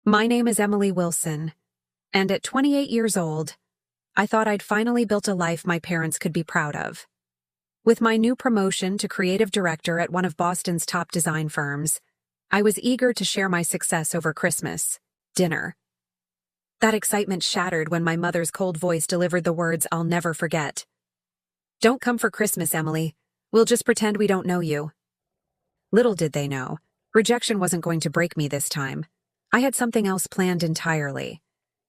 My name is Emily Wilson, and at 28 years old, I thought I'd finally built a life my parents could be proud of. With my new promotion to creative director at one of Boston's top design firms, I was eager to share my success over Christmas dinner. That excitement shattered when my mother's cold voice delivered the words I'll never forget. "Don't come for Christmas, Emily. We'll just pretend we don't know you." Little did they know, rejection wasn't going to break me this time. I had something else planned entirely.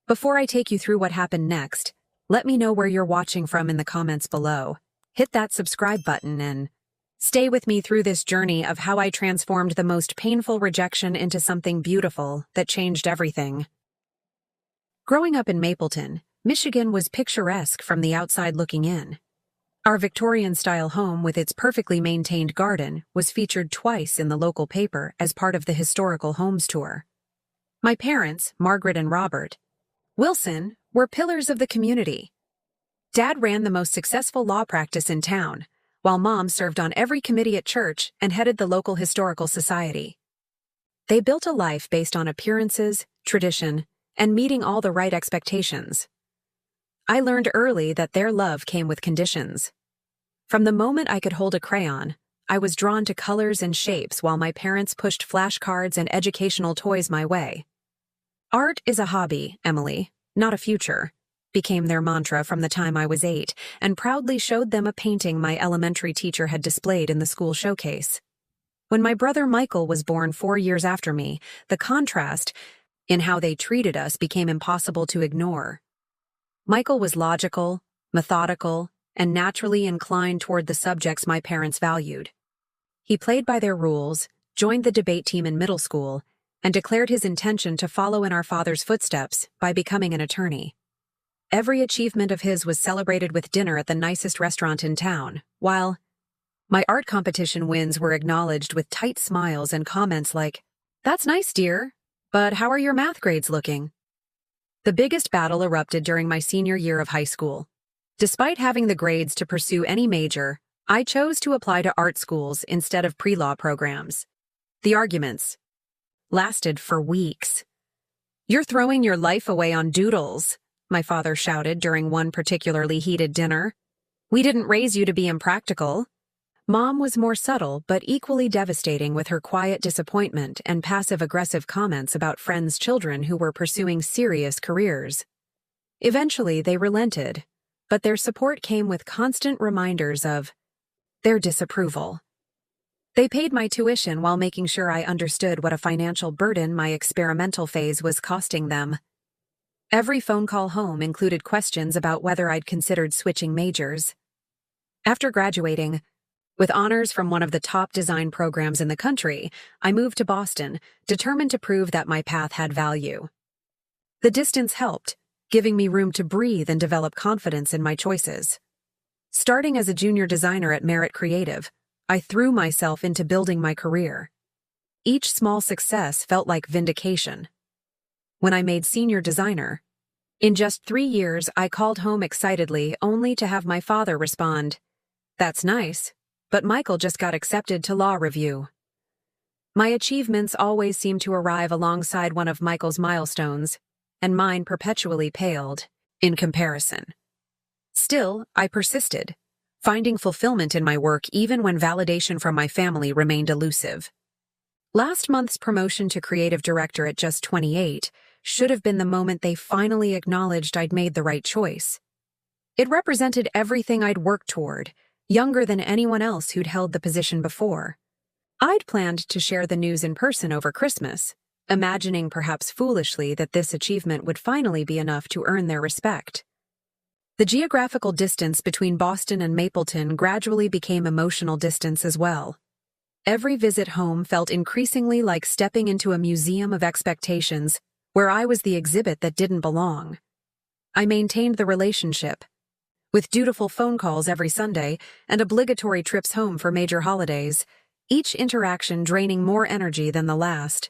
Before I take you through what happened next, let me know where you're watching from in the comments below. Hit that subscribe button and stay with me through this journey of how I transformed the most painful rejection into something beautiful that changed everything. Growing up in Mapleton, Michigan was picturesque from the outside looking in. Our Victorian-style home with its perfectly maintained garden was featured twice in the local paper as part of the historical homes tour. My parents, Margaret and Robert Wilson, were pillars of the community. Dad ran the most successful law practice in town, while Mom served on every committee at church and headed the local historical society. They built a life based on appearances, tradition, and meeting all the right expectations. I learned early that their love came with conditions. From the moment I could hold a crayon, I was drawn to colors and shapes while my parents pushed flashcards and educational toys my way. "Art is a hobby, Emily, not a future," became their mantra from the time I was 8, and proudly showed them a painting my elementary teacher had displayed in the school showcase. When my brother Michael was born 4 years after me, the contrast in how they treated us became impossible to ignore. Michael was logical, methodical, and naturally inclined toward the subjects my parents valued. He played by their rules, joined the debate team in middle school, and declared his intention to follow in our father's footsteps by becoming an attorney. Every achievement of his was celebrated with dinner at the nicest restaurant in town, while my art competition wins were acknowledged with tight smiles and comments like, "That's nice, dear, but how are your math grades looking?" The biggest battle erupted during my senior year of high school. Despite having the grades to pursue any major, I chose to apply to art schools instead of pre-law programs. The arguments lasted for weeks. "You're throwing your life away on doodles," my father shouted during one particularly heated dinner. "We didn't raise you to be impractical." Mom was more subtle but equally devastating with her quiet disappointment and passive-aggressive comments about friends' children who were pursuing serious careers. Eventually, they relented, but their support came with constant reminders of their disapproval. They paid my tuition while making sure I understood what a financial burden my experimental phase was costing them. Every phone call home included questions about whether I'd considered switching majors. After graduating, with honors from one of the top design programs in the country, I moved to Boston, determined to prove that my path had value. The distance helped, giving me room to breathe and develop confidence in my choices. Starting as a junior designer at Merit Creative, I threw myself into building my career. Each small success felt like vindication. When I made senior designer, in just 3 years I called home excitedly only to have my father respond, "That's nice, but Michael just got accepted to law review." My achievements always seemed to arrive alongside one of Michael's milestones, and mine perpetually paled in comparison. Still, I persisted, finding fulfillment in my work even when validation from my family remained elusive. Last month's promotion to creative director at just 28 should have been the moment they finally acknowledged I'd made the right choice. It represented everything I'd worked toward, younger than anyone else who'd held the position before. I'd planned to share the news in person over Christmas, imagining perhaps foolishly that this achievement would finally be enough to earn their respect. The geographical distance between Boston and Mapleton gradually became emotional distance as well. Every visit home felt increasingly like stepping into a museum of expectations, where I was the exhibit that didn't belong. I maintained the relationship, with dutiful phone calls every Sunday and obligatory trips home for major holidays, each interaction draining more energy than the last.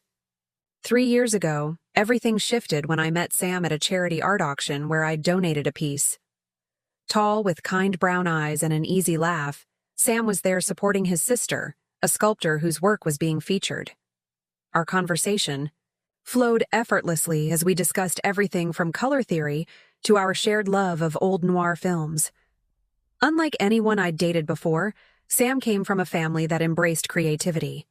3 years ago, everything shifted when I met Sam at a charity art auction where I'd donated a piece. Tall, with kind brown eyes and an easy laugh, Sam was there supporting his sister, a sculptor whose work was being featured. Our conversation, flowed effortlessly as we discussed everything from color theory to our shared love of old noir films. Unlike anyone I'd dated before, Sam came from a family that embraced creativity.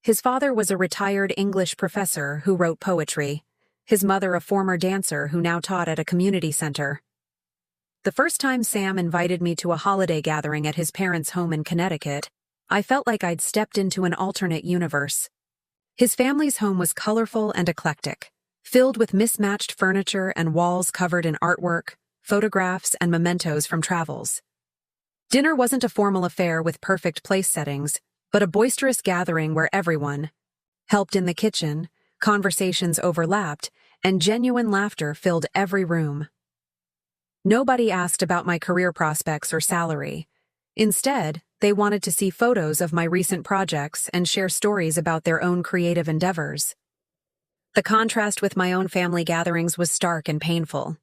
His father was a retired English professor who wrote poetry, his mother a former dancer who now taught at a community center. The first time Sam invited me to a holiday gathering at his parents' home in Connecticut, I felt like I'd stepped into an alternate universe. His family's home was colorful and eclectic, filled with mismatched furniture and walls covered in artwork, photographs, and mementos from travels. Dinner wasn't a formal affair with perfect place settings, but a boisterous gathering where everyone helped in the kitchen, conversations overlapped, and genuine laughter filled every room. Nobody asked about my career prospects or salary. Instead, they wanted to see photos of my recent projects and share stories about their own creative endeavors. The contrast with my own family gatherings was stark and painful.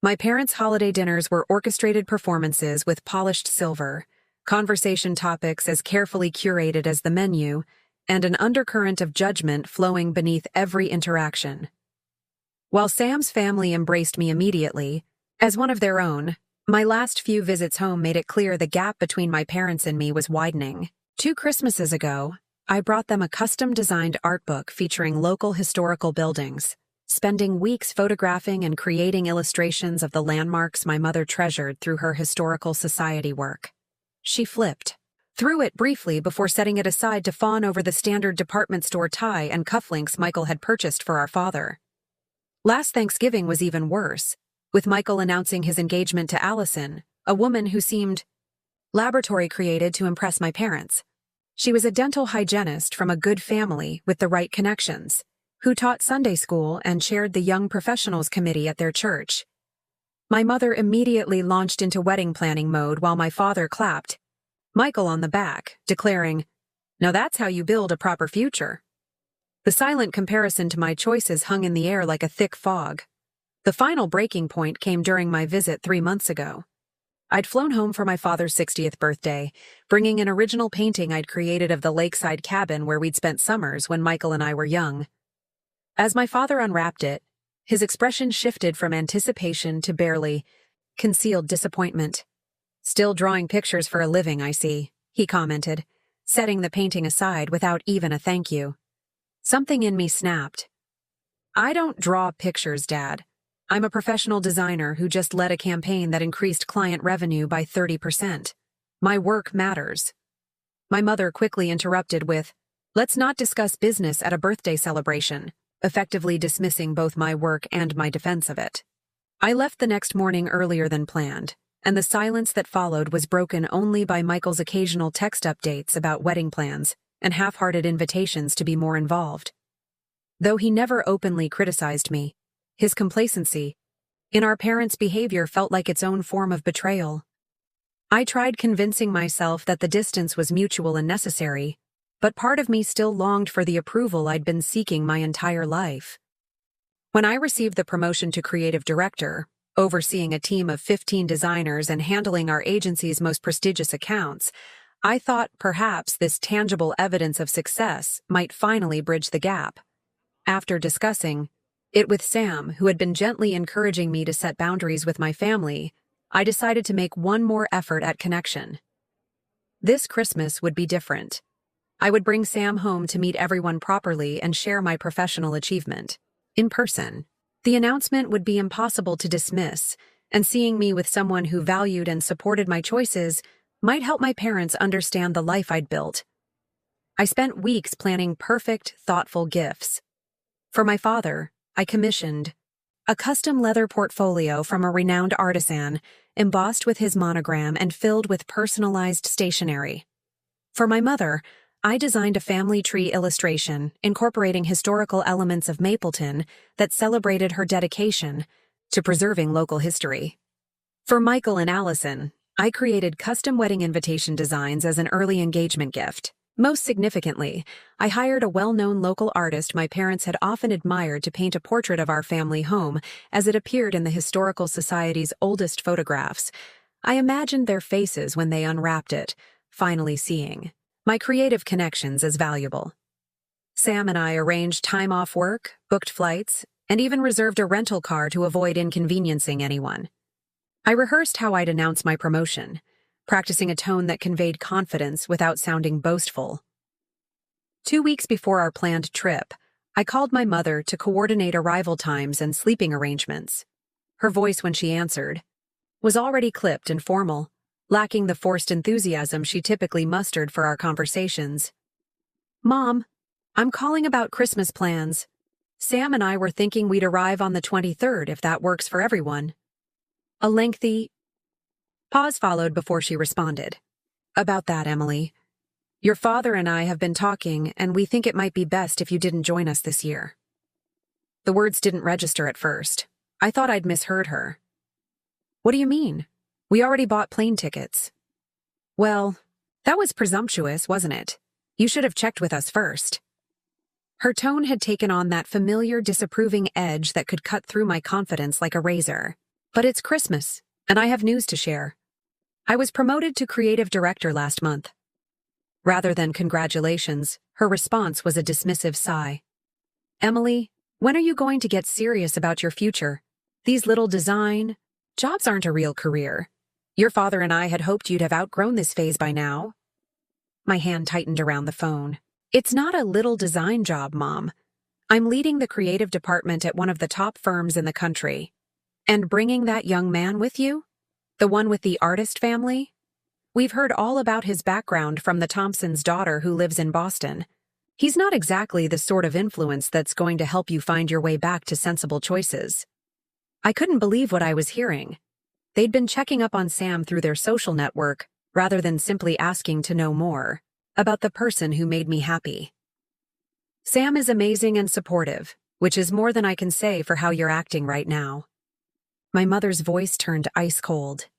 My parents' holiday dinners were orchestrated performances with polished silver, conversation topics as carefully curated as the menu, and an undercurrent of judgment flowing beneath every interaction. While Sam's family embraced me immediately, as one of their own, my last few visits home made it clear the gap between my parents and me was widening. 2 Christmases ago, I brought them a custom-designed art book featuring local historical buildings, spending weeks photographing and creating illustrations of the landmarks my mother treasured through her historical society work. She flipped through it briefly before setting it aside to fawn over the standard department store tie and cufflinks Michael had purchased for our father. Last Thanksgiving was even worse, with Michael announcing his engagement to Allison, a woman who seemed laboratory created to impress my parents. She was a dental hygienist from a good family with the right connections, who taught Sunday school and chaired the Young Professionals Committee at their church. My mother immediately launched into wedding planning mode while my father clapped Michael on the back, declaring, "Now that's how you build a proper future." The silent comparison to my choices hung in the air like a thick fog. The final breaking point came during my visit 3 months ago. I'd flown home for my father's 60th birthday, bringing an original painting I'd created of the lakeside cabin where we'd spent summers when Michael and I were young. As my father unwrapped it, his expression shifted from anticipation to barely concealed disappointment. "Still drawing pictures for a living, I see," he commented, setting the painting aside without even a thank you. Something in me snapped. "I don't draw pictures, Dad. I'm a professional designer who just led a campaign that increased client revenue by 30%. My work matters." My mother quickly interrupted with, "Let's not discuss business at a birthday celebration," effectively dismissing both my work and my defense of it. I left the next morning earlier than planned, and the silence that followed was broken only by Michael's occasional text updates about wedding plans and half-hearted invitations to be more involved. Though he never openly criticized me, his complacency in our parents' behavior felt like its own form of betrayal. I tried convincing myself that the distance was mutual and necessary, but part of me still longed for the approval I'd been seeking my entire life. When I received the promotion to creative director, overseeing a team of 15 designers and handling our agency's most prestigious accounts, I thought perhaps this tangible evidence of success might finally bridge the gap. After discussing it with Sam, who had been gently encouraging me to set boundaries with my family, I decided to make one more effort at connection. This Christmas would be different. I would bring Sam home to meet everyone properly and share my professional achievement. In person. The announcement would be impossible to dismiss, and seeing me with someone who valued and supported my choices might help my parents understand the life I'd built. I spent weeks planning perfect, thoughtful gifts. For my father, I commissioned a custom leather portfolio from a renowned artisan, embossed with his monogram and filled with personalized stationery. For my mother, I designed a family tree illustration incorporating historical elements of Mapleton that celebrated her dedication to preserving local history. For Michael and Allison, I created custom wedding invitation designs as an early engagement gift. Most significantly, I hired a well-known local artist my parents had often admired to paint a portrait of our family home as it appeared in the Historical Society's oldest photographs. I imagined their faces when they unwrapped it, finally seeing my creative connections as valuable. Sam and I arranged time off work, booked flights, and even reserved a rental car to avoid inconveniencing anyone. I rehearsed how I'd announce my promotion, practicing a tone that conveyed confidence without sounding boastful. 2 weeks before our planned trip, I called my mother to coordinate arrival times and sleeping arrangements. Her voice when she answered was already clipped and formal, lacking the forced enthusiasm she typically mustered for our conversations. "Mom, I'm calling about Christmas plans. Sam and I were thinking we'd arrive on the 23rd if that works for everyone." A lengthy pause followed before she responded. "About that, Emily. Your father and I have been talking, and we think it might be best if you didn't join us this year." The words didn't register at first. I thought I'd misheard her. "What do you mean? We already bought plane tickets." "Well, that was presumptuous, wasn't it? You should have checked with us first." Her tone had taken on that familiar, disapproving edge that could cut through my confidence like a razor. "But it's Christmas, and I have news to share. I was promoted to creative director last month." Rather than congratulations, her response was a dismissive sigh. "Emily, when are you going to get serious about your future? These little design jobs aren't a real career. Your father and I had hoped you'd have outgrown this phase by now." My hand tightened around the phone. "It's not a little design job, Mom. I'm leading the creative department at one of the top firms in the country. And bringing that young man with you? The one with the artist family? We've heard all about his background from the Thompsons' daughter who lives in Boston. He's not exactly the sort of influence that's going to help you find your way back to sensible choices." I couldn't believe what I was hearing. They'd been checking up on Sam through their social network, rather than simply asking to know more about the person who made me happy. "Sam is amazing and supportive, which is more than I can say for how you're acting right now." My mother's voice turned ice cold.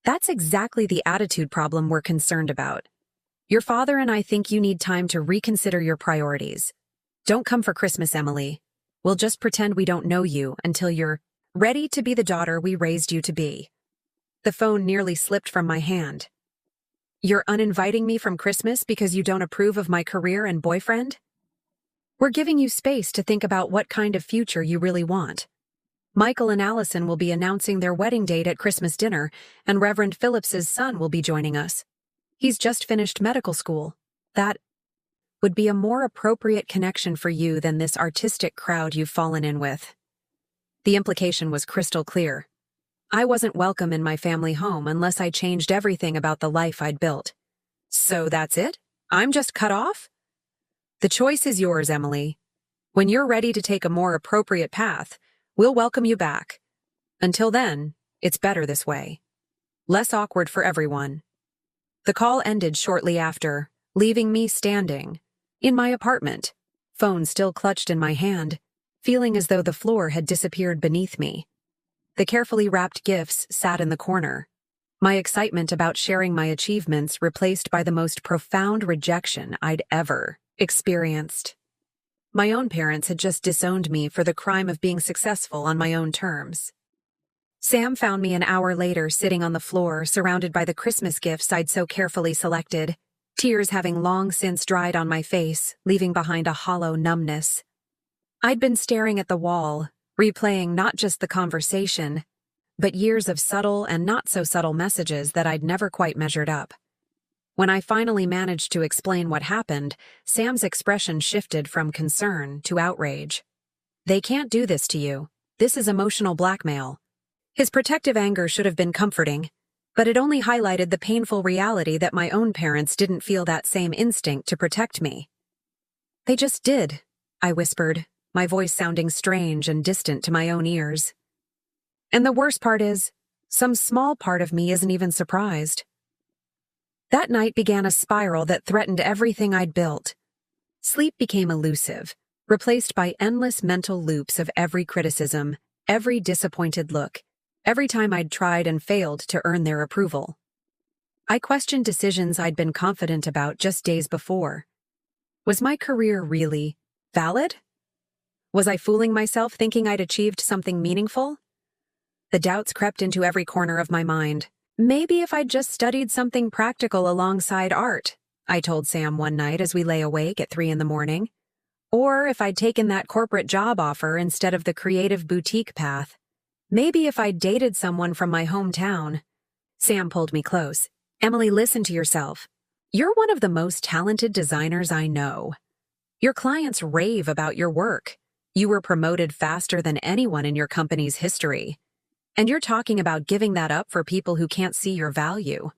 "That's exactly the attitude problem we're concerned about. Your father and I think you need time to reconsider your priorities. Don't come for Christmas, Emily. We'll just pretend we don't know you until you're ready to be the daughter we raised you to be." The phone nearly slipped from my hand. "You're uninviting me from Christmas because you don't approve of my career and boyfriend? We're giving you space to think about what kind of future you really want. Michael and Allison will be announcing their wedding date at Christmas dinner, and Reverend Phillips's son will be joining us. He's just finished medical school. That would be a more appropriate connection for you than this artistic crowd you've fallen in with." The implication was crystal clear. I wasn't welcome in my family home unless I changed everything about the life I'd built. "So that's it? I'm just cut off?" "The choice is yours, Emily. When you're ready to take a more appropriate path, we'll welcome you back. Until then, it's better this way. Less awkward for everyone." The call ended shortly after, leaving me standing in my apartment, phone still clutched in my hand, feeling as though the floor had disappeared beneath me. The carefully wrapped gifts sat in the corner, my excitement about sharing my achievements replaced by the most profound rejection I'd ever experienced. My own parents had just disowned me for the crime of being successful on my own terms. Sam found me an hour later sitting on the floor, surrounded by the Christmas gifts I'd so carefully selected, tears having long since dried on my face, leaving behind a hollow numbness. I'd been staring at the wall, replaying not just the conversation, but years of subtle and not-so-subtle messages that I'd never quite measured up. When I finally managed to explain what happened, Sam's expression shifted from concern to outrage. "They can't do this to you. This is emotional blackmail." His protective anger should have been comforting, but it only highlighted the painful reality that my own parents didn't feel that same instinct to protect me. "They just did," I whispered, my voice sounding strange and distant to my own ears. "And the worst part is, some small part of me isn't even surprised." That night began a spiral that threatened everything I'd built. Sleep became elusive, replaced by endless mental loops of every criticism, every disappointed look, every time I'd tried and failed to earn their approval. I questioned decisions I'd been confident about just days before. Was my career really valid? Was I fooling myself thinking I'd achieved something meaningful? The doubts crept into every corner of my mind. "Maybe if I'd just studied something practical alongside art," I told Sam one night as we lay awake at 3 in the morning. Or if I'd taken that corporate job offer instead of the creative boutique path. Maybe if I'd dated someone from my hometown. Sam pulled me close. Emily, listen to yourself. You're one of the most talented designers I know. Your clients rave about your work. You were promoted faster than anyone in your company's history. And you're talking about giving that up for people who can't see your value.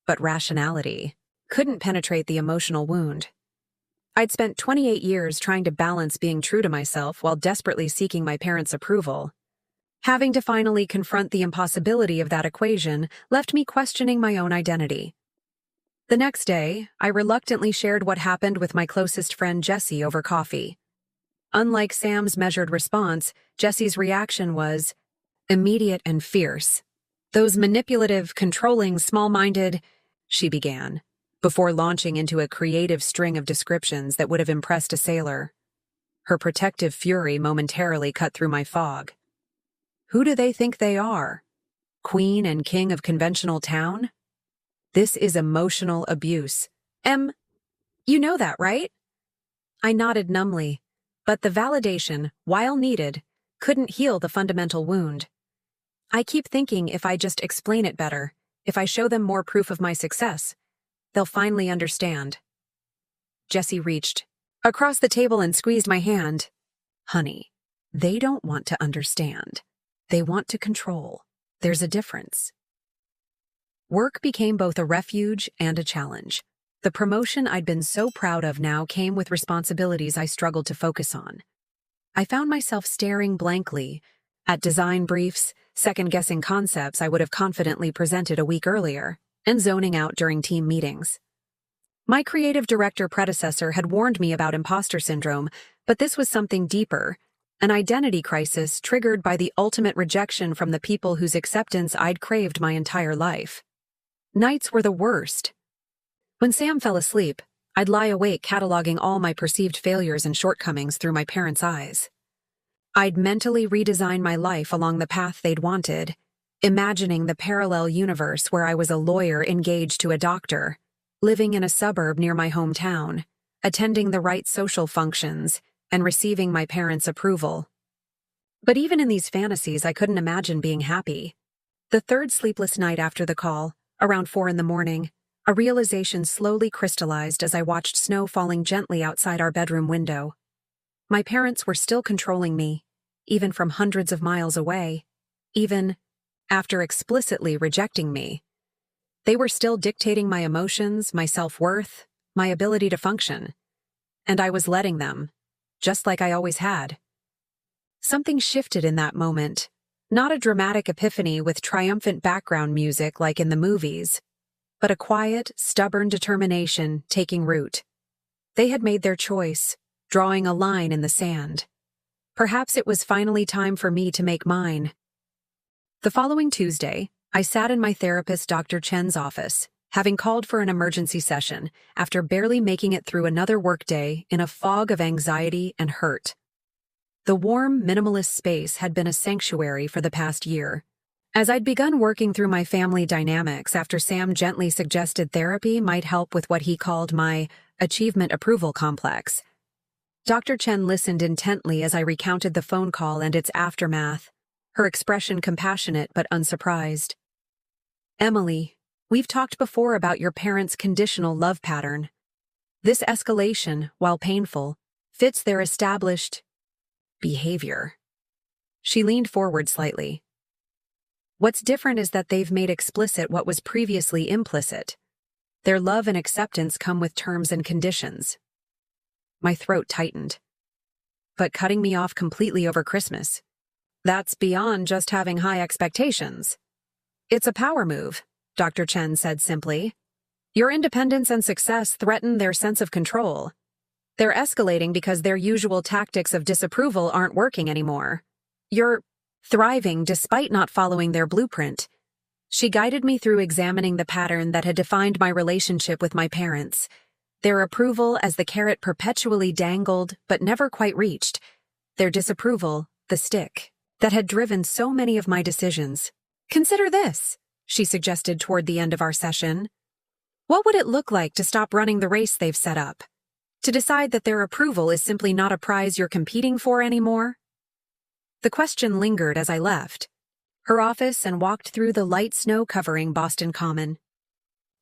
But rationality couldn't penetrate the emotional wound. I'd spent 28 years trying to balance being true to myself while desperately seeking my parents' approval. Having to finally confront the impossibility of that equation left me questioning my own identity. The next day, I reluctantly shared what happened with my closest friend Jessie over coffee. Unlike Sam's measured response, Jessie's reaction was immediate and fierce. Those manipulative, controlling, small-minded, she began, before launching into a creative string of descriptions that would have impressed a sailor. Her protective fury momentarily cut through my fog. Who do they think they are? Queen and king of conventional town? This is emotional abuse. You know that, right? I nodded numbly, but the validation, while needed, couldn't heal the fundamental wound. I keep thinking if I just explain it better, if I show them more proof of my success, they'll finally understand. Jessie reached across the table and squeezed my hand. Honey, they don't want to understand. They want to control. There's a difference. Work became both a refuge and a challenge. The promotion I'd been so proud of now came with responsibilities I struggled to focus on. I found myself staring blankly at design briefs, second-guessing concepts I would have confidently presented a week earlier, and zoning out during team meetings. My creative director predecessor had warned me about imposter syndrome, but this was something deeper, an identity crisis triggered by the ultimate rejection from the people whose acceptance I'd craved my entire life. Nights were the worst. When Sam fell asleep, I'd lie awake cataloging all my perceived failures and shortcomings through my parents' eyes. I'd mentally redesign my life along the path they'd wanted, imagining the parallel universe where I was a lawyer engaged to a doctor, living in a suburb near my hometown, attending the right social functions, and receiving my parents' approval. But even in these fantasies, I couldn't imagine being happy. The third sleepless night after the call, around 4 a.m, a realization slowly crystallized as I watched snow falling gently outside our bedroom window. My parents were still controlling me, even from hundreds of miles away, even after explicitly rejecting me. They were still dictating my emotions, my self-worth, my ability to function. And I was letting them, just like I always had. Something shifted in that moment. Not a dramatic epiphany with triumphant background music like in the movies, but a quiet, stubborn determination taking root. They had made their choice, drawing a line in the sand. Perhaps it was finally time for me to make mine. The following Tuesday, I sat in my therapist Dr. Chen's office, having called for an emergency session after barely making it through another workday in a fog of anxiety and hurt. The warm, minimalist space had been a sanctuary for the past year. As I'd begun working through my family dynamics after Sam gently suggested therapy might help with what he called my achievement approval complex, Dr. Chen listened intently as I recounted the phone call and its aftermath, her expression compassionate but unsurprised. Emily, we've talked before about your parents' conditional love pattern. This escalation, while painful, fits their established behavior. She leaned forward slightly. What's different is that they've made explicit what was previously implicit. Their love and acceptance come with terms and conditions. My throat tightened. But cutting me off completely over Christmas, that's beyond just having high expectations. It's a power move, Dr. Chen said simply. Your independence and success threaten their sense of control. They're escalating because their usual tactics of disapproval aren't working anymore. You're thriving despite not following their blueprint. She guided me through examining the pattern that had defined my relationship with my parents. Their approval as the carrot perpetually dangled but never quite reached. Their disapproval, the stick, that had driven so many of my decisions. Consider this, she suggested toward the end of our session. What would it look like to stop running the race they've set up? To decide that their approval is simply not a prize you're competing for anymore? The question lingered as I left her office and walked through the light snow covering Boston Common.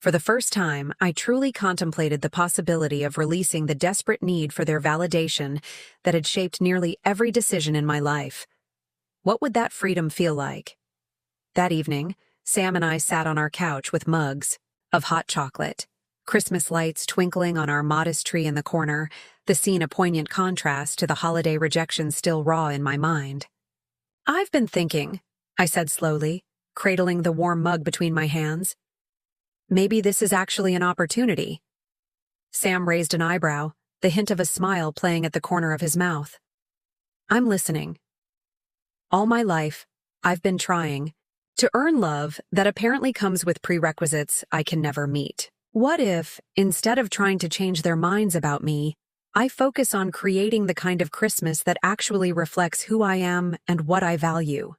For the first time, I truly contemplated the possibility of releasing the desperate need for their validation that had shaped nearly every decision in my life. What would that freedom feel like? That evening, Sam and I sat on our couch with mugs of hot chocolate, Christmas lights twinkling on our modest tree in the corner, the scene a poignant contrast to the holiday rejection still raw in my mind. "I've been thinking," I said slowly, cradling the warm mug between my hands. "Maybe this is actually an opportunity." Sam raised an eyebrow, the hint of a smile playing at the corner of his mouth. "I'm listening. All my life, I've been trying to earn love that apparently comes with prerequisites I can never meet. What if, instead of trying to change their minds about me, I focus on creating the kind of Christmas that actually reflects who I am and what I value?"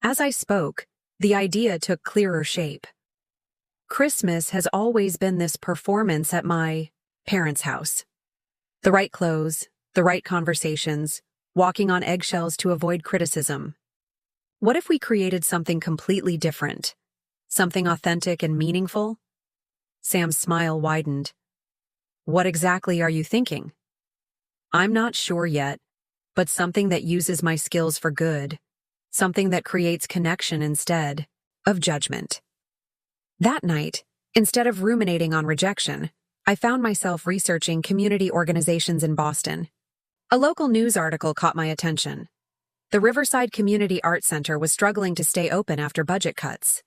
As I spoke, the idea took clearer shape. Christmas has always been this performance at my parents' house. The right clothes, the right conversations, walking on eggshells to avoid criticism. What if we created something completely different? Something authentic and meaningful? Sam's smile widened. "What exactly are you thinking?" "I'm not sure yet, but something that uses my skills for good. Something that creates connection instead of judgment." That night, instead of ruminating on rejection, I found myself researching community organizations in Boston. A local news article caught my attention. The Riverside Community Art Center was struggling to stay open after budget cuts.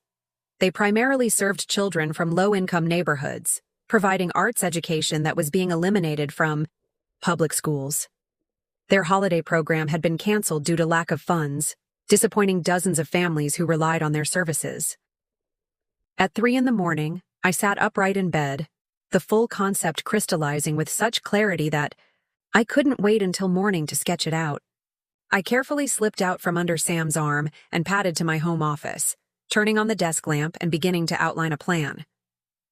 They primarily served children from low-income neighborhoods, providing arts education that was being eliminated from public schools. Their holiday program had been canceled due to lack of funds, disappointing dozens of families who relied on their services. At 3 a.m, I sat upright in bed, the full concept crystallizing with such clarity that I couldn't wait until morning to sketch it out. I carefully slipped out from under Sam's arm and padded to my home office, turning on the desk lamp and beginning to outline a plan.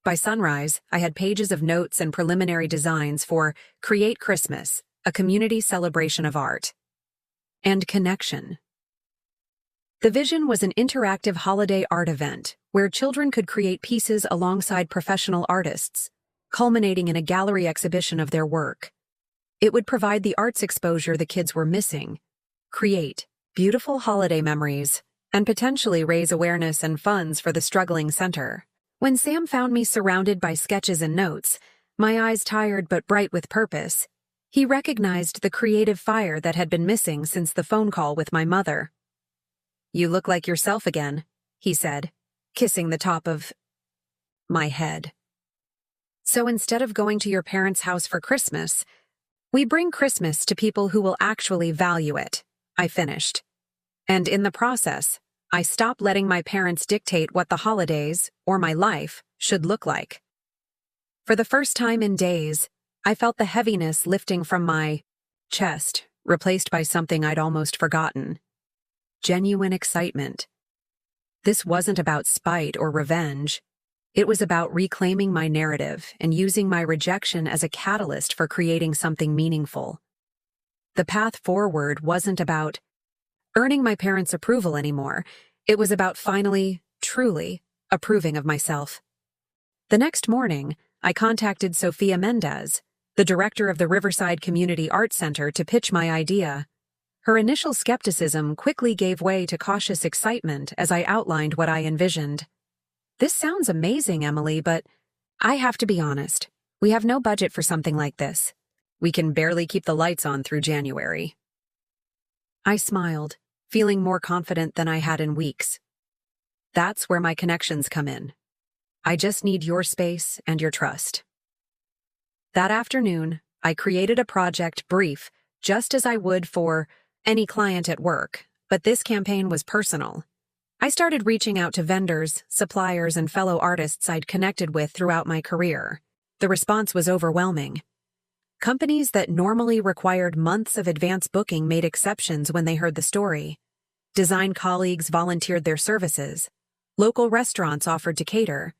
By sunrise, I had pages of notes and preliminary designs for Create Christmas, a community celebration of art and connection. The vision was an interactive holiday art event where children could create pieces alongside professional artists, culminating in a gallery exhibition of their work. It would provide the arts exposure the kids were missing, create beautiful holiday memories, and potentially raise awareness and funds for the struggling center. When Sam found me surrounded by sketches and notes, my eyes tired but bright with purpose, he recognized the creative fire that had been missing since the phone call with my mother. "You look like yourself again," he said, kissing the top of my head. "So instead of going to your parents' house for Christmas, we bring Christmas to people who will actually value it," I finished. And in the process, I stopped letting my parents dictate what the holidays, or my life, should look like. For the first time in days, I felt the heaviness lifting from my chest, replaced by something I'd almost forgotten. Genuine excitement. This wasn't about spite or revenge. It was about reclaiming my narrative and using my rejection as a catalyst for creating something meaningful. The path forward wasn't about earning my parents' approval anymore. It was about finally, truly, approving of myself. The next morning, I contacted Sophia Mendez, the director of the Riverside Community Art Center, to pitch my idea. Her initial skepticism quickly gave way to cautious excitement as I outlined what I envisioned. "This sounds amazing, Emily, but I have to be honest. We have no budget for something like this. We can barely keep the lights on through January." I smiled, feeling more confident than I had in weeks. "That's where my connections come in. I just need your space and your trust." That afternoon, I created a project brief, just as I would for any client at work, but this campaign was personal. I started reaching out to vendors, suppliers, and fellow artists I'd connected with throughout my career. The response was overwhelming. Companies that normally required months of advance booking made exceptions when they heard the story. Design colleagues volunteered their services. Local restaurants offered to cater.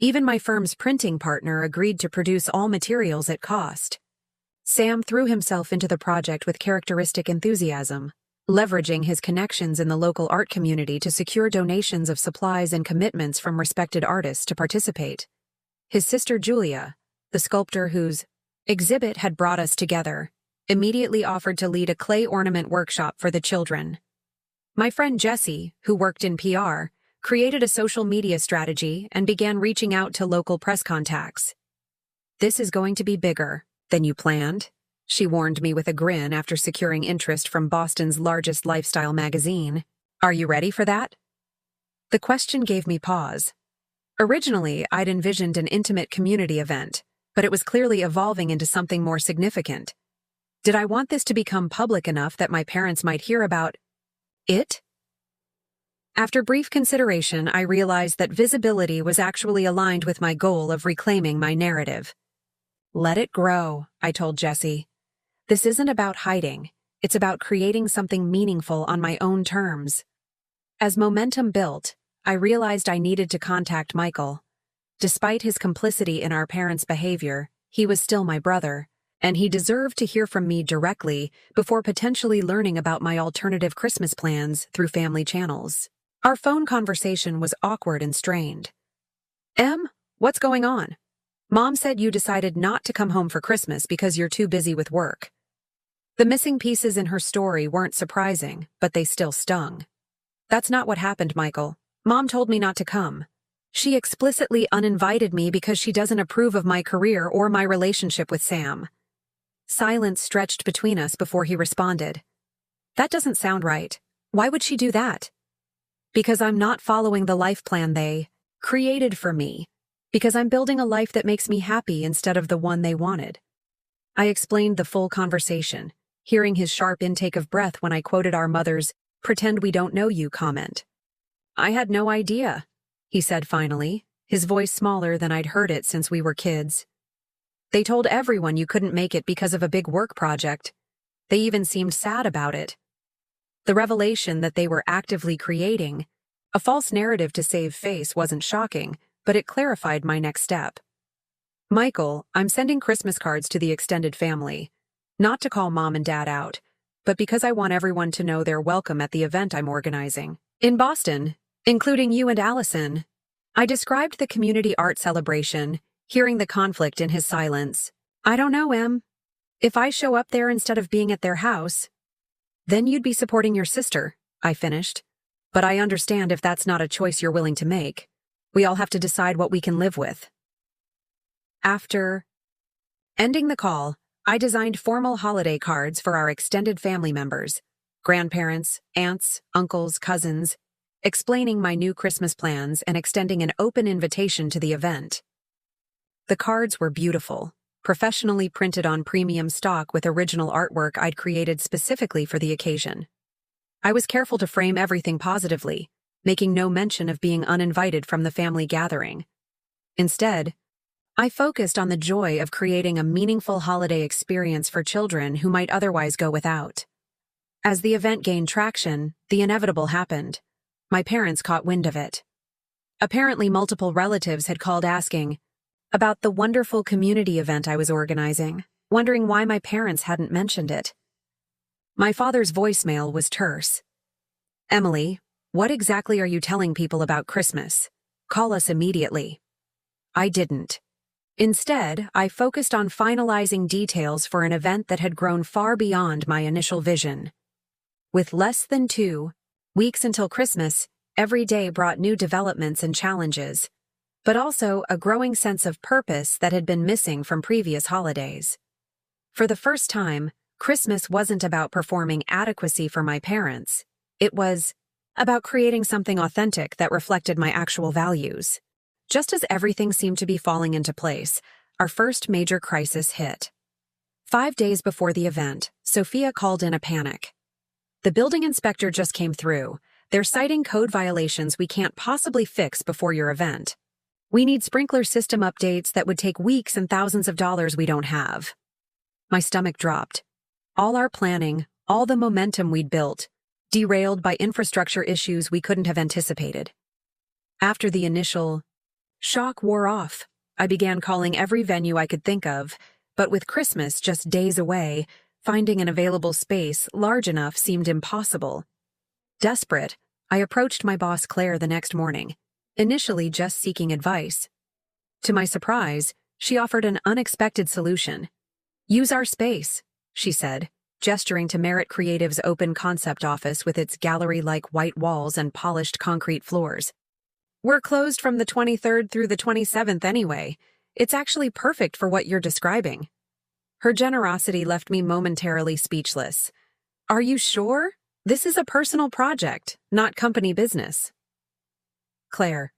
Even my firm's printing partner agreed to produce all materials at cost. Sam threw himself into the project with characteristic enthusiasm, leveraging his connections in the local art community to secure donations of supplies and commitments from respected artists to participate. His sister Julia, the sculptor whose exhibit had brought us together, immediately offered to lead a clay ornament workshop for the children. My friend Jessie, who worked in PR, created a social media strategy and began reaching out to local press contacts. "This is going to be bigger than you planned," she warned me with a grin after securing interest from Boston's largest lifestyle magazine. "Are you ready for that?" The question gave me pause. Originally, I'd envisioned an intimate community event, but it was clearly evolving into something more significant. Did I want this to become public enough that my parents might hear about it? After brief consideration, I realized that visibility was actually aligned with my goal of reclaiming my narrative. "Let it grow," I told Jessie. "This isn't about hiding. It's about creating something meaningful on my own terms." As momentum built, I realized I needed to contact Michael. Despite his complicity in our parents' behavior, he was still my brother, and he deserved to hear from me directly before potentially learning about my alternative Christmas plans through family channels. Our phone conversation was awkward and strained. "Em, what's going on? Mom said you decided not to come home for Christmas because you're too busy with work." The missing pieces in her story weren't surprising, but they still stung. "That's not what happened, Michael. Mom told me not to come. She explicitly uninvited me because she doesn't approve of my career or my relationship with Sam." Silence stretched between us before he responded. "That doesn't sound right. Why would she do that?" "Because I'm not following the life plan they created for me. Because I'm building a life that makes me happy instead of the one they wanted." I explained the full conversation, hearing his sharp intake of breath when I quoted our mother's "pretend we don't know you" comment. "I had no idea," he said finally, his voice smaller than I'd heard it since we were kids. "They told everyone you couldn't make it because of a big work project. They even seemed sad about it." The revelation that they were actively creating a false narrative to save face wasn't shocking, but it clarified my next step. "Michael, I'm sending Christmas cards to the extended family. Not to call Mom and Dad out, but because I want everyone to know they're welcome at the event I'm organizing in Boston, including you and Allison." I described the community art celebration, hearing the conflict in his silence. "I don't know, Em. If I show up there instead of being at their house, then you'd be supporting your sister," I finished. "But I understand if that's not a choice you're willing to make. We all have to decide what we can live with." After ending the call, I designed formal holiday cards for our extended family members, grandparents, aunts, uncles, cousins, explaining my new Christmas plans and extending an open invitation to the event. The cards were beautiful, professionally printed on premium stock with original artwork I'd created specifically for the occasion. I was careful to frame everything positively, making no mention of being uninvited from the family gathering. Instead, I focused on the joy of creating a meaningful holiday experience for children who might otherwise go without. As the event gained traction, the inevitable happened. My parents caught wind of it. Apparently, multiple relatives had called asking about the wonderful community event I was organizing, wondering why my parents hadn't mentioned it. My father's voicemail was terse. "Emily, what exactly are you telling people about Christmas? Call us immediately." I didn't. Instead, I focused on finalizing details for an event that had grown far beyond my initial vision. With less than 2 weeks until Christmas, every day brought new developments and challenges, but also a growing sense of purpose that had been missing from previous holidays. For the first time, Christmas wasn't about performing adequacy for my parents. It was about creating something authentic that reflected my actual values. Just as everything seemed to be falling into place, our first major crisis hit. 5 days before the event, Sophia called in a panic. "The building inspector just came through. They're citing code violations we can't possibly fix before your event. We need sprinkler system updates that would take weeks and thousands of dollars we don't have." My stomach dropped. All our planning, all the momentum we'd built, derailed by infrastructure issues we couldn't have anticipated. After the initial Shock wore off. I began calling every venue I could think of, but with Christmas just days away, finding an available space large enough seemed impossible. Desperate, I approached my boss Claire the next morning, initially just seeking advice. To my surprise, she offered an unexpected solution. "Use our space," she said, gesturing to Merit Creative's open concept office with its gallery-like white walls and polished concrete floors. "We're closed from the 23rd through the 27th anyway. It's actually perfect for what you're describing." Her generosity left me momentarily speechless. "Are you sure? This is a personal project, not company business." Claire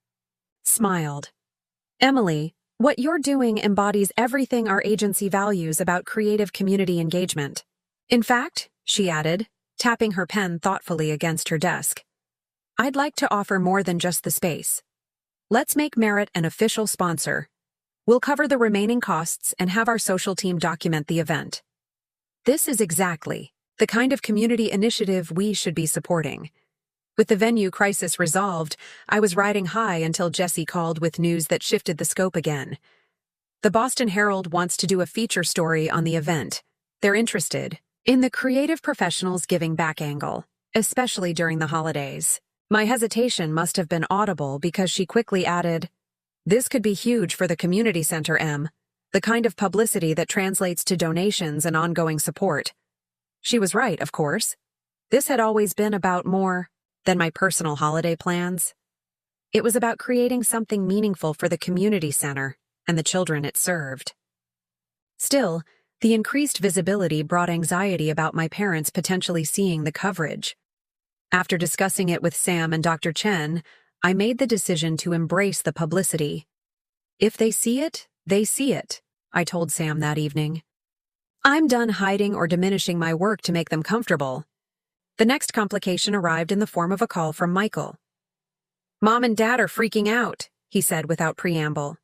smiled. "Emily, what you're doing embodies everything our agency values about creative community engagement. In fact," she added, tapping her pen thoughtfully against her desk, "I'd like to offer more than just the space. Let's make Merit an official sponsor. We'll cover the remaining costs and have our social team document the event." This is exactly the kind of community initiative we should be supporting. With the venue crisis resolved, I was riding high until Jesse called with news that shifted the scope again. The Boston Herald wants to do a feature story on the event. They're interested in the creative professionals giving back angle, especially during the holidays. My hesitation must have been audible because she quickly added, "This could be huge for the community center, Em. The kind of publicity that translates to donations and ongoing support." She was right, of course. This had always been about more than my personal holiday plans. It was about creating something meaningful for the community center and the children it served. Still, the increased visibility brought anxiety about my parents potentially seeing the coverage. After discussing it with Sam and Dr. Chen, I made the decision to embrace the publicity. "If they see it, they see it," I told Sam that evening. "I'm done hiding or diminishing my work to make them comfortable." The next complication arrived in the form of a call from Michael. "Mom and Dad are freaking out," he said without preamble.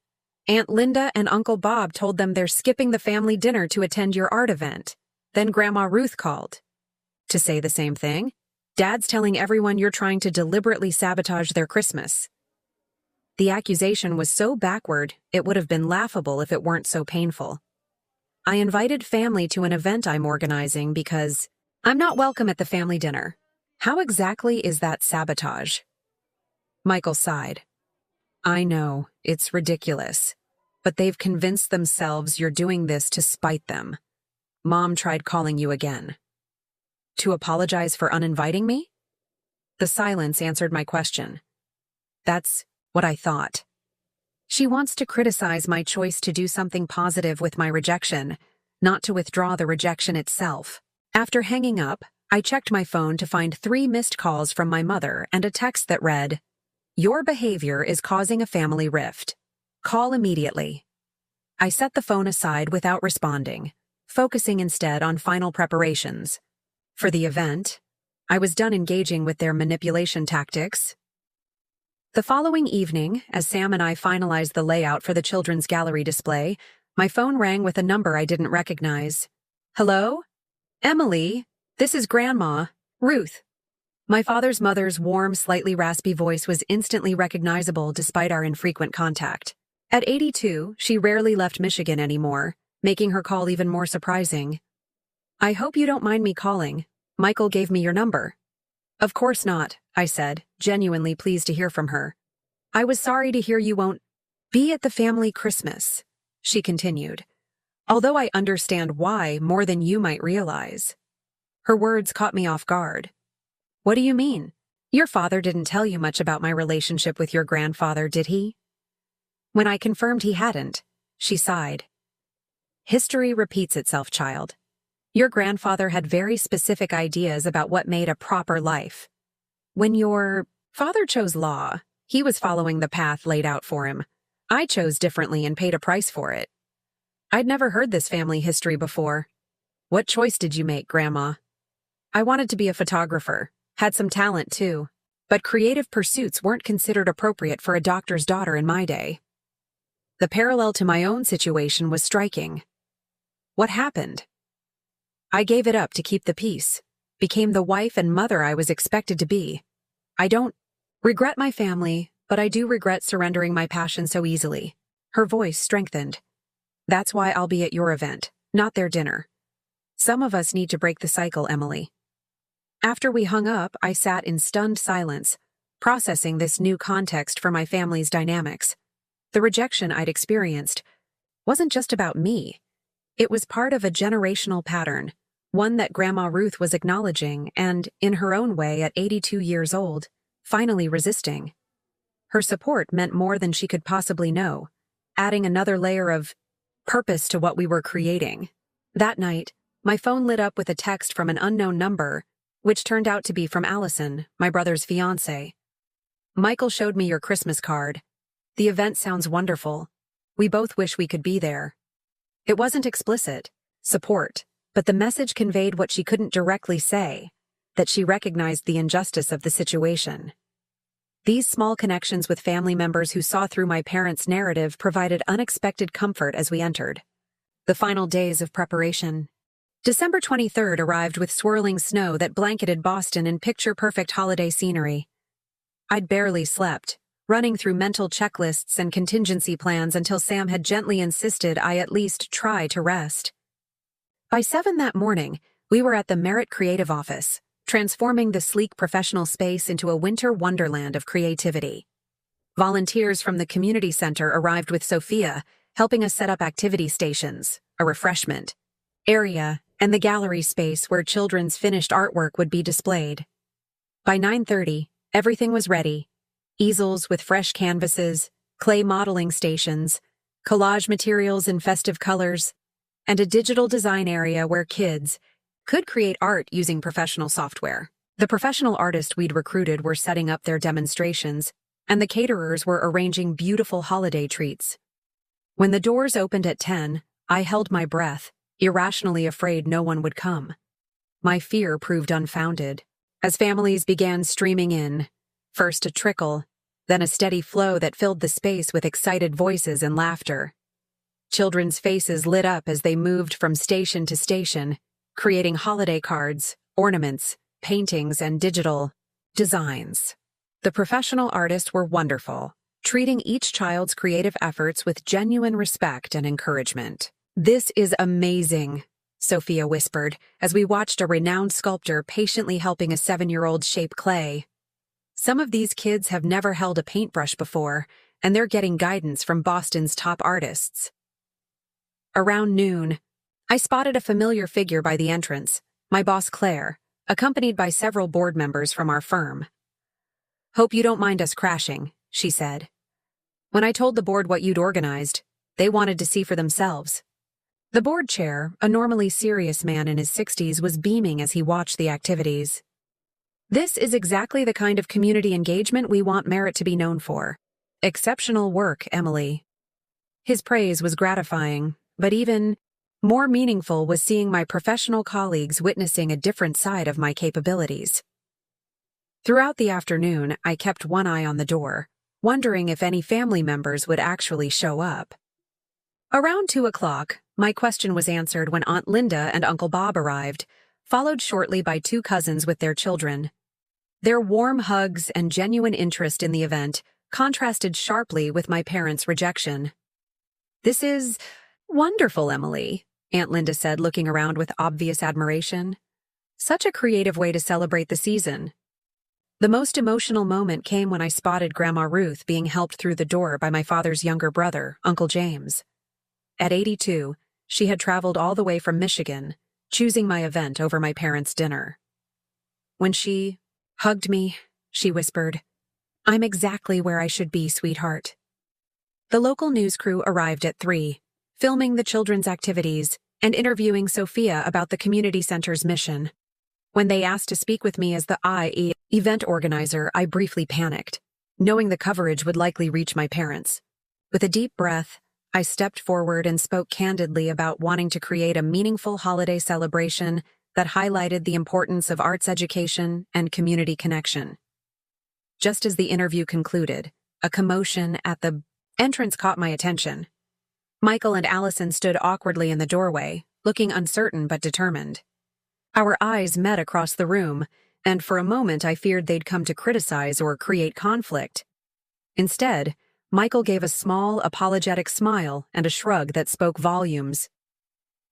"Aunt Linda and Uncle Bob told them they're skipping the family dinner to attend your art event. Then Grandma Ruth called to say the same thing. Dad's telling everyone you're trying to deliberately sabotage their Christmas." The accusation was so backward, it would have been laughable if it weren't so painful. "I invited family to an event I'm organizing because I'm not welcome at the family dinner. How exactly is that sabotage?" Michael sighed. "I know, it's ridiculous. But they've convinced themselves you're doing this to spite them. Mom tried calling you again." "To apologize for uninviting me?" The silence answered my question. "That's what I thought. She wants to criticize my choice to do something positive with my rejection, not to withdraw the rejection itself." After hanging up, I checked my phone to find 3 missed calls from my mother and a text that read, "Your behavior is causing a family rift. Call immediately." I set the phone aside without responding, focusing instead on final preparations. For the event, I was done engaging with their manipulation tactics. The following evening, as Sam and I finalized the layout for the children's gallery display, my phone rang with a number I didn't recognize. "Hello? Emily, this is Grandma, Ruth." My father's mother's warm, slightly raspy voice was instantly recognizable despite our infrequent contact. At 82, she rarely left Michigan anymore, making her call even more surprising. "I hope you don't mind me calling. Michael gave me your number." "Of course not," I said, genuinely pleased to hear from her. "I was sorry to hear you won't be at the family Christmas," she continued, "although I understand why more than you might realize." Her words caught me off guard. "What do you mean? Your father didn't tell you much about my relationship with your grandfather, did he?" When I confirmed he hadn't, she sighed. "History repeats itself, child. Your grandfather had very specific ideas about what made a proper life. When your father chose law, he was following the path laid out for him. I chose differently and paid a price for it. I'd never heard this family history before." "What choice did you make, Grandma?" "I wanted to be a photographer, had some talent too, but creative pursuits weren't considered appropriate for a doctor's daughter in my day." The parallel to my own situation was striking. "What happened?" "I gave it up to keep the peace, became the wife and mother I was expected to be. I don't regret my family, but I do regret surrendering my passion so easily." Her voice strengthened. "That's why I'll be at your event, not their dinner. Some of us need to break the cycle, Emily." After we hung up, I sat in stunned silence, processing this new context for my family's dynamics. The rejection I'd experienced wasn't just about me. It was part of a generational pattern, one that Grandma Ruth was acknowledging and, in her own way at 82 years old, finally resisting. Her support meant more than she could possibly know, adding another layer of purpose to what we were creating. That night, my phone lit up with a text from an unknown number, which turned out to be from Allison, my brother's fiancée. "Michael showed me your Christmas card. The event sounds wonderful. We both wish we could be there." It wasn't explicit support, but the message conveyed what she couldn't directly say, that she recognized the injustice of the situation. These small connections with family members who saw through my parents' narrative provided unexpected comfort as we entered the final days of preparation. December 23rd arrived with swirling snow that blanketed Boston in picture-perfect holiday scenery. I'd barely slept, running through mental checklists and contingency plans until Sam had gently insisted I at least try to rest. By 7 that morning, we were at the Merit Creative Office, transforming the sleek professional space into a winter wonderland of creativity. Volunteers from the community center arrived with Sophia, helping us set up activity stations, a refreshment area, and the gallery space where children's finished artwork would be displayed. By 9:30, everything was ready. Easels with fresh canvases, clay modeling stations, collage materials in festive colors, and a digital design area where kids could create art using professional software. The professional artists we'd recruited were setting up their demonstrations, and the caterers were arranging beautiful holiday treats. When the doors opened at 10, I held my breath, irrationally afraid no one would come. My fear proved unfounded. As families began streaming in, first a trickle, then a steady flow that filled the space with excited voices and laughter. Children's faces lit up as they moved from station to station, creating holiday cards, ornaments, paintings, and digital designs. The professional artists were wonderful, treating each child's creative efforts with genuine respect and encouragement. "This is amazing," Sophia whispered, as we watched a renowned sculptor patiently helping a 7-year-old shape clay. "Some of these kids have never held a paintbrush before, and they're getting guidance from Boston's top artists." Around noon, I spotted a familiar figure by the entrance, my boss Claire, accompanied by several board members from our firm. "Hope you don't mind us crashing," she said. "When I told the board what you'd organized, they wanted to see for themselves." The board chair, a normally serious man in his 60s, was beaming as he watched the activities. "This is exactly the kind of community engagement we want Merit to be known for. Exceptional work, Emily." His praise was gratifying, but even more meaningful was seeing my professional colleagues witnessing a different side of my capabilities. Throughout the afternoon, I kept one eye on the door, wondering if any family members would actually show up. Around 2 o'clock, my question was answered when Aunt Linda and Uncle Bob arrived, followed shortly by 2 cousins with their children. Their warm hugs and genuine interest in the event contrasted sharply with my parents' rejection. "This is wonderful, Emily," Aunt Linda said, looking around with obvious admiration. "Such a creative way to celebrate the season." The most emotional moment came when I spotted Grandma Ruth being helped through the door by my father's younger brother, Uncle James. At 82, she had traveled all the way from Michigan, choosing my event over my parents' dinner. When she hugged me, she whispered, "I'm exactly where I should be, sweetheart." The local news crew arrived at 3, filming the children's activities and interviewing Sophia about the community center's mission. When they asked to speak with me as the IE event organizer, I briefly panicked, knowing the coverage would likely reach my parents. With a deep breath, I stepped forward and spoke candidly about wanting to create a meaningful holiday celebration that highlighted the importance of arts education and community connection. Just as the interview concluded, a commotion at the entrance caught my attention. Michael and Allison stood awkwardly in the doorway, looking uncertain but determined. Our eyes met across the room, and for a moment I feared they'd come to criticize or create conflict. Instead, Michael gave a small, apologetic smile and a shrug that spoke volumes.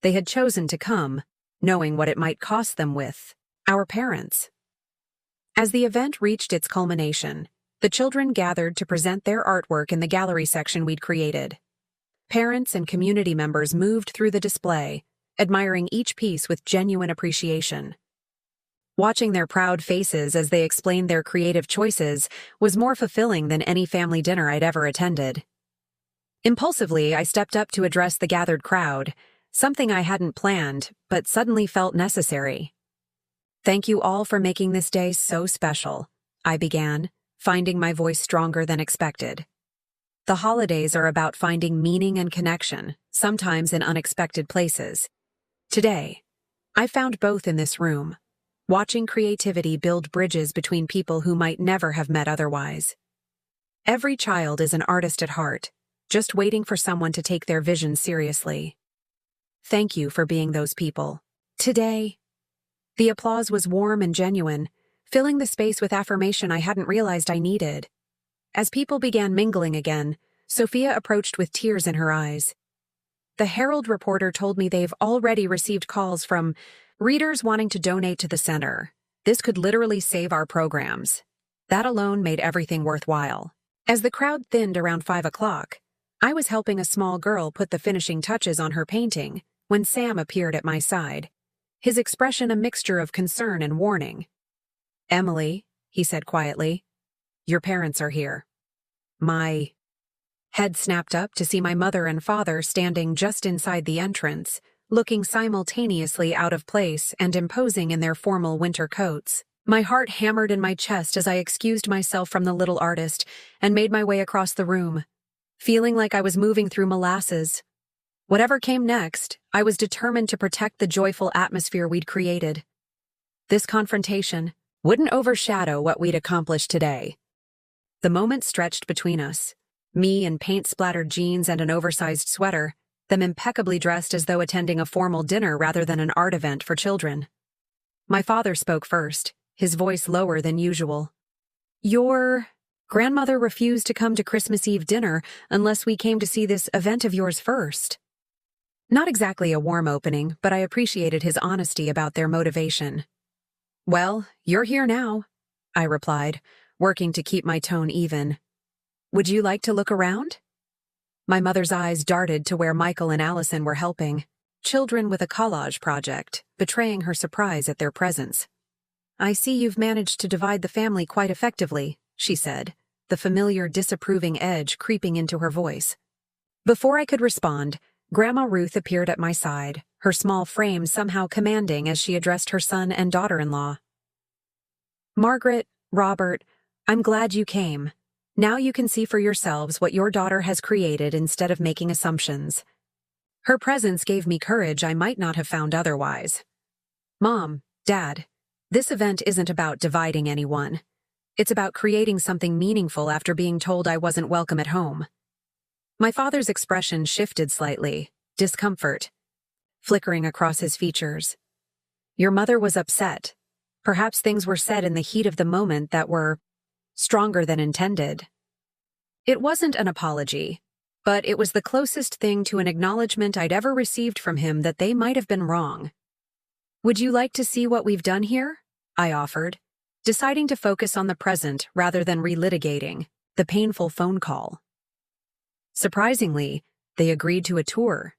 They had chosen to come, knowing what it might cost them with our parents. As the event reached its culmination, the children gathered to present their artwork in the gallery section we'd created. Parents and community members moved through the display, admiring each piece with genuine appreciation. Watching their proud faces as they explained their creative choices was more fulfilling than any family dinner I'd ever attended. Impulsively, I stepped up to address the gathered crowd, something I hadn't planned, but suddenly felt necessary. "Thank you all for making this day so special," I began, finding my voice stronger than expected. The holidays are about finding meaning and connection, sometimes in unexpected places. Today, I found both in this room, watching creativity build bridges between people who might never have met otherwise. Every child is an artist at heart, just waiting for someone to take their vision seriously. Thank you for being those people. Today, the applause was warm and genuine, filling the space with affirmation I hadn't realized I needed. As people began mingling again, Sophia approached with tears in her eyes. The Herald reporter told me they've already received calls from readers wanting to donate to the center. This could literally save our programs. That alone made everything worthwhile. As the crowd thinned around 5 o'clock, I was helping a small girl put the finishing touches on her painting when Sam appeared at my side, his expression a mixture of concern and warning. "Emily," he said quietly, "your parents are here." My head snapped up to see my mother and father standing just inside the entrance, looking simultaneously out of place and imposing in their formal winter coats. My heart hammered in my chest as I excused myself from the little artist and made my way across the room, feeling like I was moving through molasses. Whatever came next, I was determined to protect the joyful atmosphere we'd created. This confrontation wouldn't overshadow what we'd accomplished today. The moment stretched between us, me in paint-splattered jeans and an oversized sweater, them impeccably dressed as though attending a formal dinner rather than an art event for children. My father spoke first, his voice lower than usual. "Your grandmother refused to come to Christmas Eve dinner unless we came to see this event of yours first." Not exactly a warm opening, but I appreciated his honesty about their motivation. "Well, you're here now," I replied, working to keep my tone even. "Would you like to look around?" My mother's eyes darted to where Michael and Allison were helping, children with a collage project, betraying her surprise at their presence. "I see you've managed to divide the family quite effectively," she said, the familiar disapproving edge creeping into her voice. Before I could respond, Grandma Ruth appeared at my side, her small frame somehow commanding as she addressed her son and daughter-in-law. "Margaret, Robert, I'm glad you came. Now you can see for yourselves what your daughter has created instead of making assumptions." Her presence gave me courage I might not have found otherwise. "Mom, Dad, this event isn't about dividing anyone. It's about creating something meaningful after being told I wasn't welcome at home." My father's expression shifted slightly, discomfort flickering across his features. "Your mother was upset. Perhaps things were said in the heat of the moment that were stronger than intended." It wasn't an apology, but it was the closest thing to an acknowledgement I'd ever received from him that they might have been wrong. "Would you like to see what we've done here?" I offered, deciding to focus on the present rather than relitigating the painful phone call. Surprisingly, they agreed to a tour.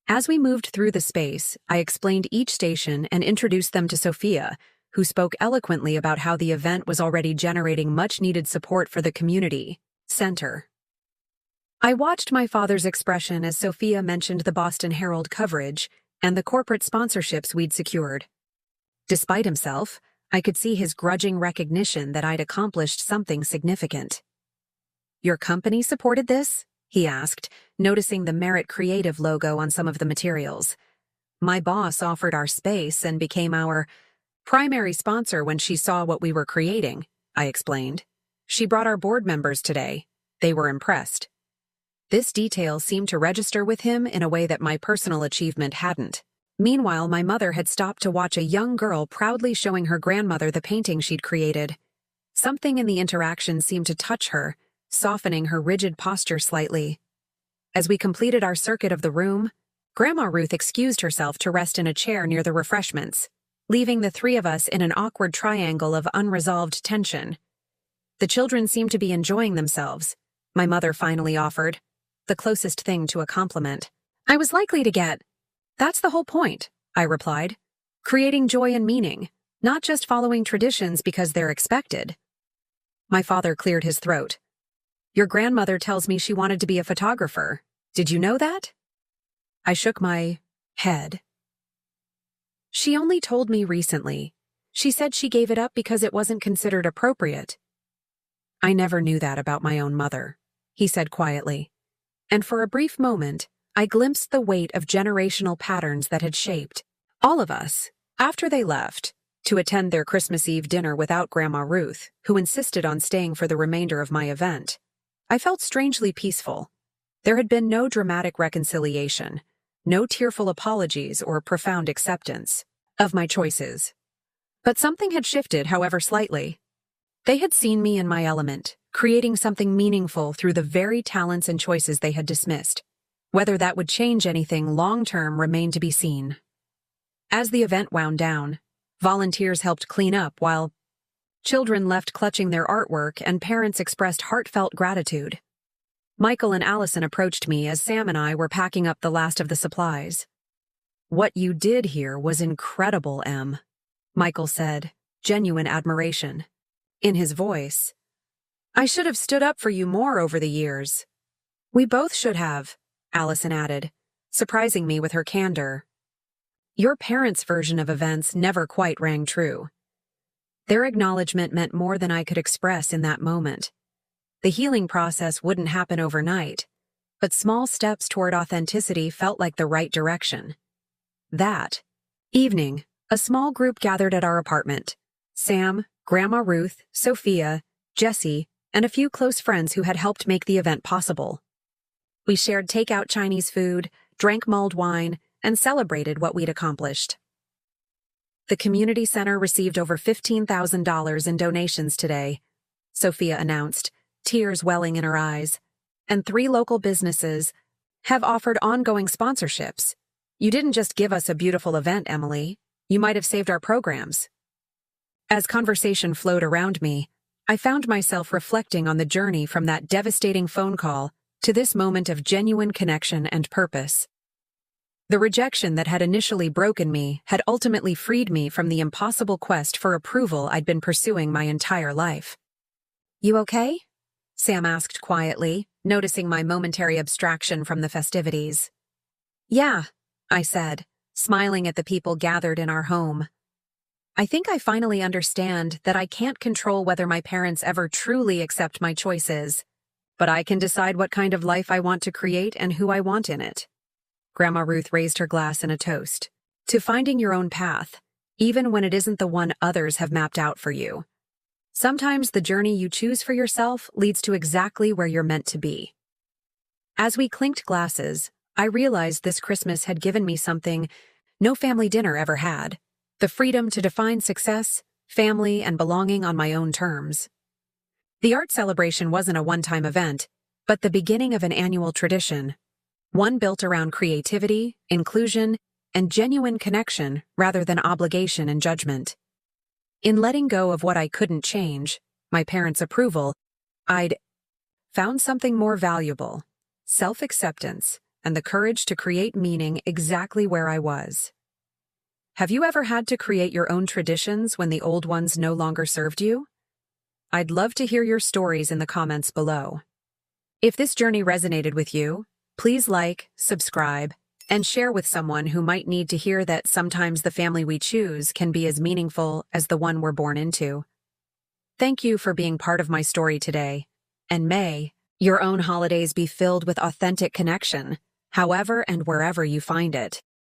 As we moved through the space, I explained each station and introduced them to Sophia, who spoke eloquently about how the event was already generating much-needed support for the community center. I watched my father's expression as Sophia mentioned the Boston Herald coverage and the corporate sponsorships we'd secured. Despite himself, I could see his grudging recognition that I'd accomplished something significant. "Your company supported this?" he asked, noticing the Merit Creative logo on some of the materials. "My boss offered our space and became our primary sponsor when she saw what we were creating," I explained. "She brought our board members today. They were impressed." This detail seemed to register with him in a way that my personal achievement hadn't. Meanwhile, my mother had stopped to watch a young girl proudly showing her grandmother the painting she'd created. Something in the interaction seemed to touch her, softening her rigid posture slightly. As we completed our circuit of the room, Grandma Ruth excused herself to rest in a chair near the refreshments, leaving the three of us in an awkward triangle of unresolved tension. The children seemed to be enjoying themselves, my mother finally offered, the closest thing to a compliment. I was likely to get. That's the whole point, I replied. Creating joy and meaning, not just following traditions because they're expected. My father cleared his throat. Your grandmother tells me she wanted to be a photographer. Did you know that? I shook my head. She only told me recently. She said she gave it up because it wasn't considered appropriate. I never knew that about my own mother, he said quietly. And for a brief moment, I glimpsed the weight of generational patterns that had shaped all of us, after they left, to attend their Christmas Eve dinner without Grandma Ruth, who insisted on staying for the remainder of my event. I felt strangely peaceful. There had been no dramatic reconciliation, no tearful apologies or profound acceptance of my choices. But something had shifted, however slightly. They had seen me in my element, creating something meaningful through the very talents and choices they had dismissed. Whether that would change anything long-term remained to be seen. As the event wound down, volunteers helped clean up while children left clutching their artwork and parents expressed heartfelt gratitude. Michael and Allison approached me as Sam and I were packing up the last of the supplies. What you did here was incredible, Em, Michael said, genuine admiration in his voice. I should have stood up for you more over the years. We both should have, Allison added, surprising me with her candor. Your parents' version of events never quite rang true. Their acknowledgement meant more than I could express in that moment. The healing process wouldn't happen overnight, but small steps toward authenticity felt like the right direction. That evening, a small group gathered at our apartment. Sam, Grandma Ruth, Sophia, Jessie, and a few close friends who had helped make the event possible. We shared takeout Chinese food, drank mulled wine, and celebrated what we'd accomplished. The community center received over $15,000 in donations today, Sophia announced, tears welling in her eyes. And 3 local businesses have offered ongoing sponsorships. You didn't just give us a beautiful event, Emily. You might have saved our programs. As conversation flowed around me, I found myself reflecting on the journey from that devastating phone call to this moment of genuine connection and purpose. The rejection that had initially broken me had ultimately freed me from the impossible quest for approval I'd been pursuing my entire life. You okay? Sam asked quietly, noticing my momentary abstraction from the festivities. Yeah, I said, smiling at the people gathered in our home. I think I finally understand that I can't control whether my parents ever truly accept my choices, but I can decide what kind of life I want to create and who I want in it. Grandma Ruth raised her glass in a toast. To finding your own path, even when it isn't the one others have mapped out for you. Sometimes the journey you choose for yourself leads to exactly where you're meant to be. As we clinked glasses, I realized this Christmas had given me something no family dinner ever had. The freedom to define success, family, and belonging on my own terms. The art celebration wasn't a one-time event, but the beginning of an annual tradition. One built around creativity, inclusion, and genuine connection rather than obligation and judgment. In letting go of what I couldn't change, my parents' approval, I'd found something more valuable, self-acceptance, and the courage to create meaning exactly where I was. Have you ever had to create your own traditions when the old ones no longer served you? I'd love to hear your stories in the comments below. If this journey resonated with you, please like, subscribe, and share with someone who might need to hear that sometimes the family we choose can be as meaningful as the one we're born into. Thank you for being part of my story today, and may your own holidays be filled with authentic connection, however and wherever you find it.